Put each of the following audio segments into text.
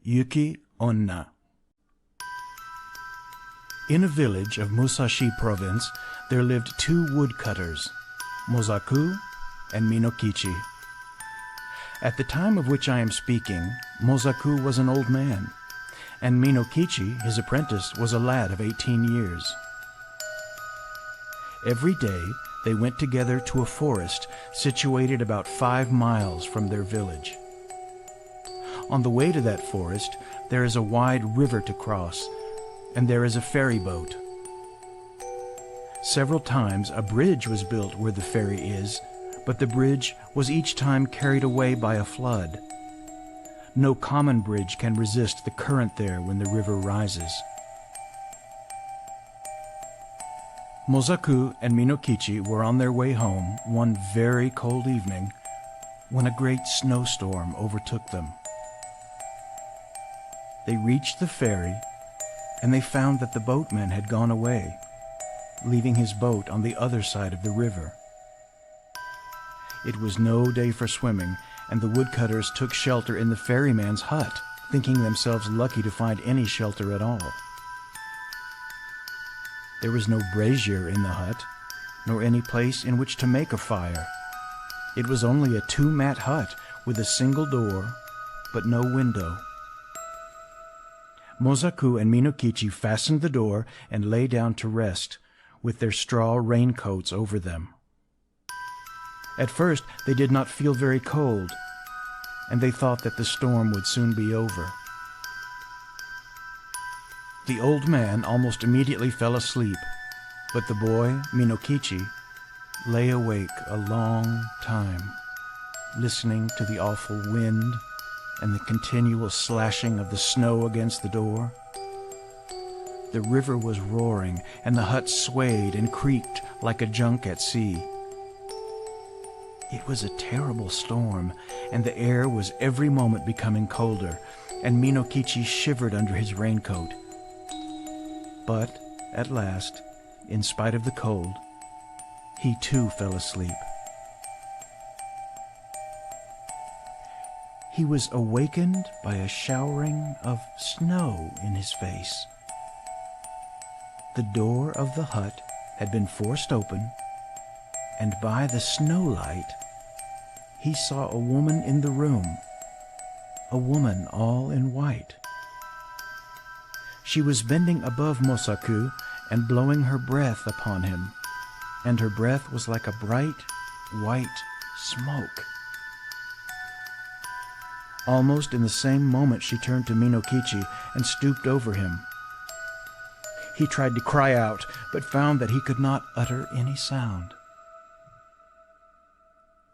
Yuki-onna. In a village of Musashi Province, there lived two woodcutters, Mosaku and Minokichi. At the time of which I am speaking, Mosaku was an old man, and Minokichi, his apprentice, was a lad of 18 years. Every day they went together to a forest situated about 5 miles from their village. On the way to that forest, there is a wide river to cross, and there is a ferry boat. Several times a bridge was built where the ferry is, but the bridge was each time carried away by a flood. No common bridge can resist the current there when the river rises. Mosaku and Minokichi were on their way home one very cold evening when a great snowstorm overtook them. They reached the ferry, and they found that the boatman had gone away, leaving his boat on the other side of the river. It was no day for swimming, and the woodcutters took shelter in the ferryman's hut, thinking themselves lucky to find any shelter at all. There was no brazier in the hut, nor any place in which to make a fire. It was only a 2-mat hut with a single door, but no window. Mosaku and Minokichi fastened the door and lay down to rest, with their straw raincoats over them. At first they did not feel very cold, and they thought that the storm would soon be over. The old man almost immediately fell asleep, but the boy, Minokichi, lay awake a long time, listening to the awful wind and the continual slashing of the snow against the door. The river was roaring, and the hut swayed and creaked like a junk at sea. It was a terrible storm, and the air was every moment becoming colder, and Minokichi shivered under his raincoat. But, at last, in spite of the cold, he too fell asleep. He was awakened by a showering of snow in his face. The door of the hut had been forced open, and by the snowlight he saw a woman in the room, a woman all in white. She was bending above Mosaku and blowing her breath upon him, and her breath was like a bright, white smoke. Almost in the same moment she turned to Minokichi and stooped over him. He tried to cry out, but found that he could not utter any sound.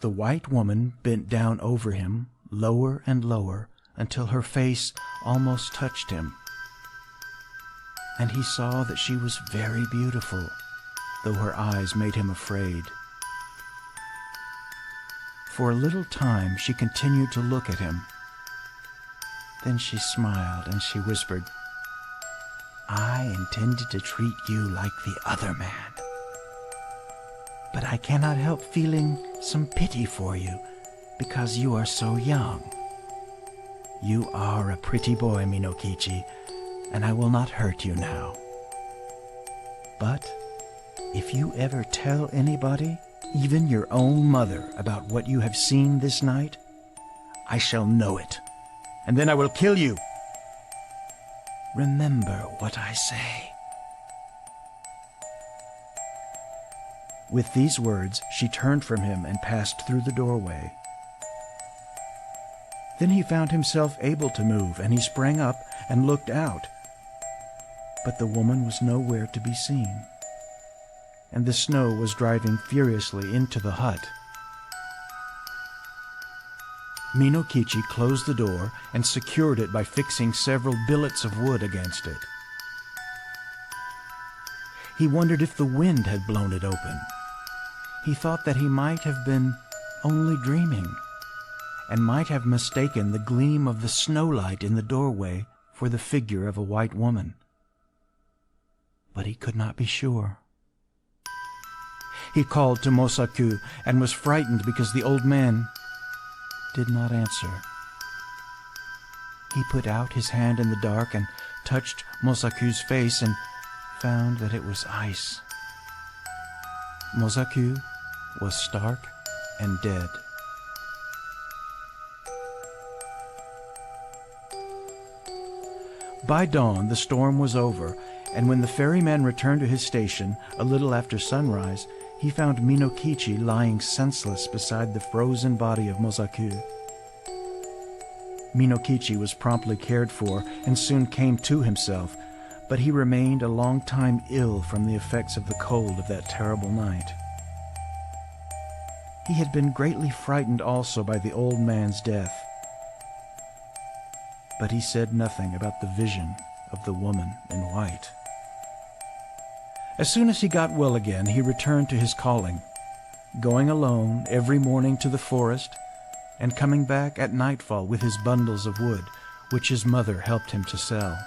The white woman bent down over him, lower and lower, until her face almost touched him. And he saw that she was very beautiful, though her eyes made him afraid. For a little time she continued to look at him. Then she smiled and she whispered, "I intended to treat you like the other man. But I cannot help feeling some pity for you because you are so young. You are a pretty boy, Minokichi, and I will not hurt you now. But if you ever tell anybody, even your own mother, about what you have seen this night, I shall know it, and then I will kill you. Remember what I say." With these words, she turned from him and passed through the doorway. Then he found himself able to move, and he sprang up and looked out. But the woman was nowhere to be seen, and the snow was driving furiously into the hut. Minokichi closed the door and secured it by fixing several billets of wood against it. He wondered if the wind had blown it open. He thought that he might have been only dreaming, and might have mistaken the gleam of the snowlight in the doorway for the figure of a white woman. But he could not be sure. He called to Mosaku and was frightened because the old man did not answer. He put out his hand in the dark and touched Mosaku's face and found that it was ice. Mosaku was stark and dead. By dawn, the storm was over, and when the ferryman returned to his station a little after sunrise, he found Minokichi lying senseless beside the frozen body of Mosaku. Minokichi was promptly cared for and soon came to himself, but he remained a long time ill from the effects of the cold of that terrible night. He had been greatly frightened also by the old man's death, but he said nothing about the vision of the woman in white. As soon as he got well again, he returned to his calling, going alone every morning to the forest and coming back at nightfall with his bundles of wood, which his mother helped him to sell.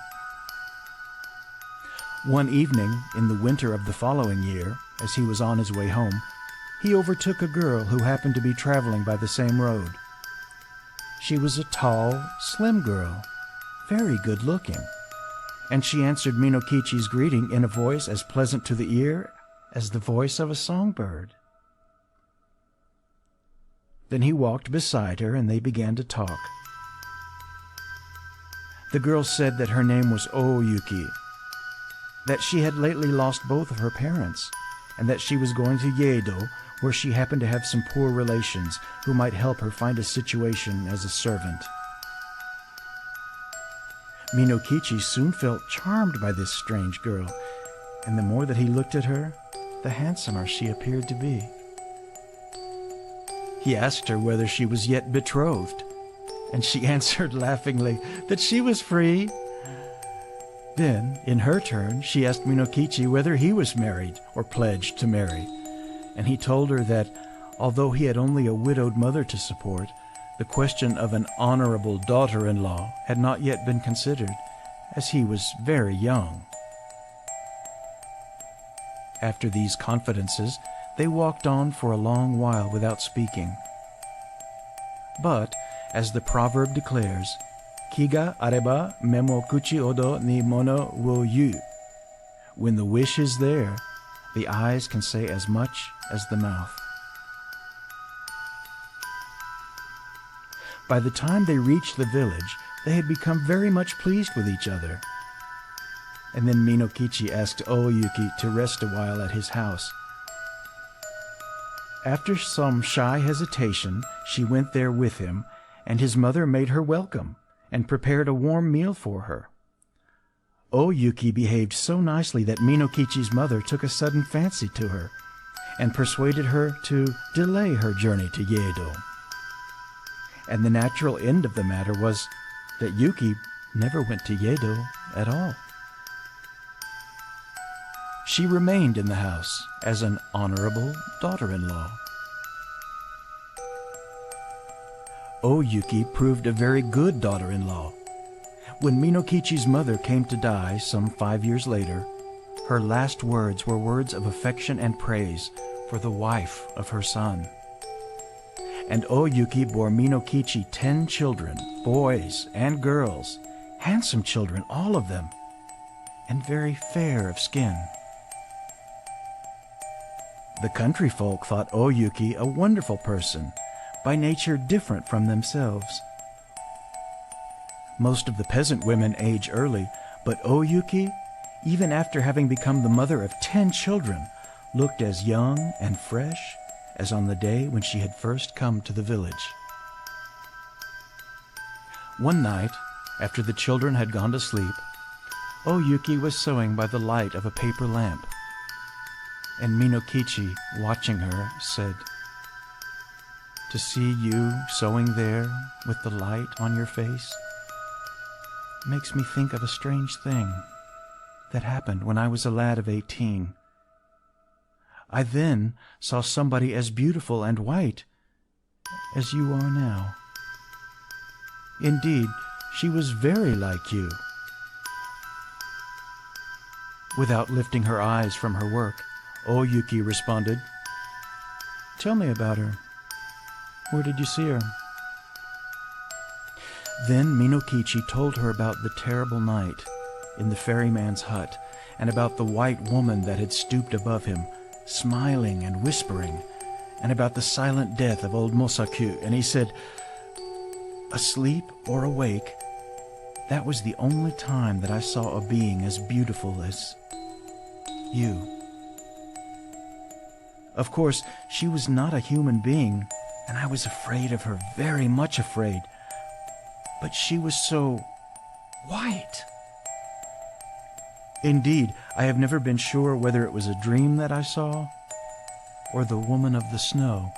One evening in the winter of the following year, as he was on his way home, he overtook a girl who happened to be traveling by the same road. She was a tall, slim girl, very good-looking, and she answered Minokichi's greeting in a voice as pleasant to the ear as the voice of a songbird. Then he walked beside her, and they began to talk. The girl said that her name was Yuki, that she had lately lost both of her parents, and that she was going to Yedo, where she happened to have some poor relations who might help her find a situation as a servant. Minokichi soon felt charmed by this strange girl, and the more that he looked at her, the handsomer she appeared to be. He asked her whether she was yet betrothed, and she answered laughingly that she was free. Then, in her turn, she asked Minokichi whether he was married or pledged to marry, and he told her that, although he had only a widowed mother to support, the question of an honorable daughter-in-law had not yet been considered, as he was very young. After these confidences, they walked on for a long while without speaking. But, as the proverb declares, Kiga areba memo kuchi odo ni mono wo yu. When the wish is there, the eyes can say as much as the mouth. By the time they reached the village, they had become very much pleased with each other. And then Minokichi asked Yuki to rest a while at his house. After some shy hesitation, she went there with him, and his mother made her welcome and prepared a warm meal for her. Yuki behaved so nicely that Minokichi's mother took a sudden fancy to her and persuaded her to delay her journey to Yedo. And the natural end of the matter was that Yuki never went to Yedo at all. She remained in the house as an honorable daughter-in-law. Yuki proved a very good daughter-in-law. When Minokichi's mother came to die some 5 years later, her last words were words of affection and praise for the wife of her son. And Yuki bore Minokichi 10 children, boys and girls, handsome children, all of them, and very fair of skin. The country folk thought Yuki a wonderful person, by nature different from themselves. Most of the peasant women age early, but Yuki, even after having become the mother of 10 children, looked as young and fresh as on the day when she had first come to the village. One night, after the children had gone to sleep, Yuki was sewing by the light of a paper lamp, and Minokichi, watching her, said, "To see you sewing there with the light on your face makes me think of a strange thing that happened when I was a lad of 18. I then saw somebody as beautiful and white as you are now. Indeed, she was very like you." Without lifting her eyes from her work, Yuki responded, "Tell me about her. Where did you see her?" Then Minokichi told her about the terrible night in the ferryman's hut, and about the white woman that had stooped above him, smiling and whispering, and about the silent death of old Mosaku. And he said, asleep or awake, that was the only time that I saw a being as beautiful as you. Of course, she was not a human being, and I was afraid of her, very much afraid. But she was so white. Indeed, I have never been sure whether it was a dream that I saw or the woman of the snow.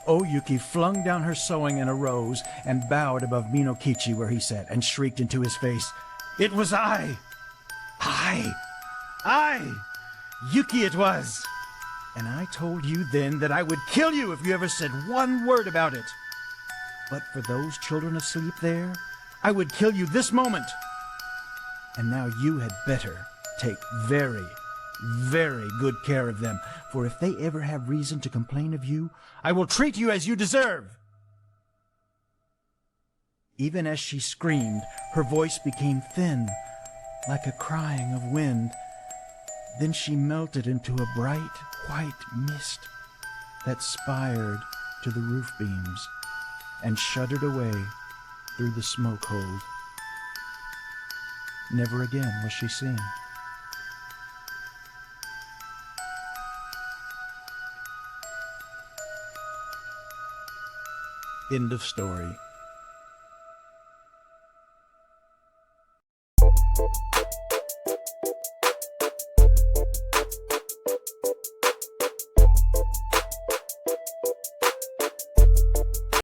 Yuki flung down her sewing and arose and bowed above Minokichi where he sat and shrieked into his face, "It was I! I! Yuki it was! And I told you then that I would kill you if you ever said one word about it. But for those children asleep there, I would kill you this moment. And now you had better take very, very good care of them, for if they ever have reason to complain of you, I will treat you as you deserve." Even as she screamed, her voice became thin, like a crying of wind. Then she melted into a bright white mist that spired to the roof beams and shuddered away through the smoke hold. Never again was she seen. End of story.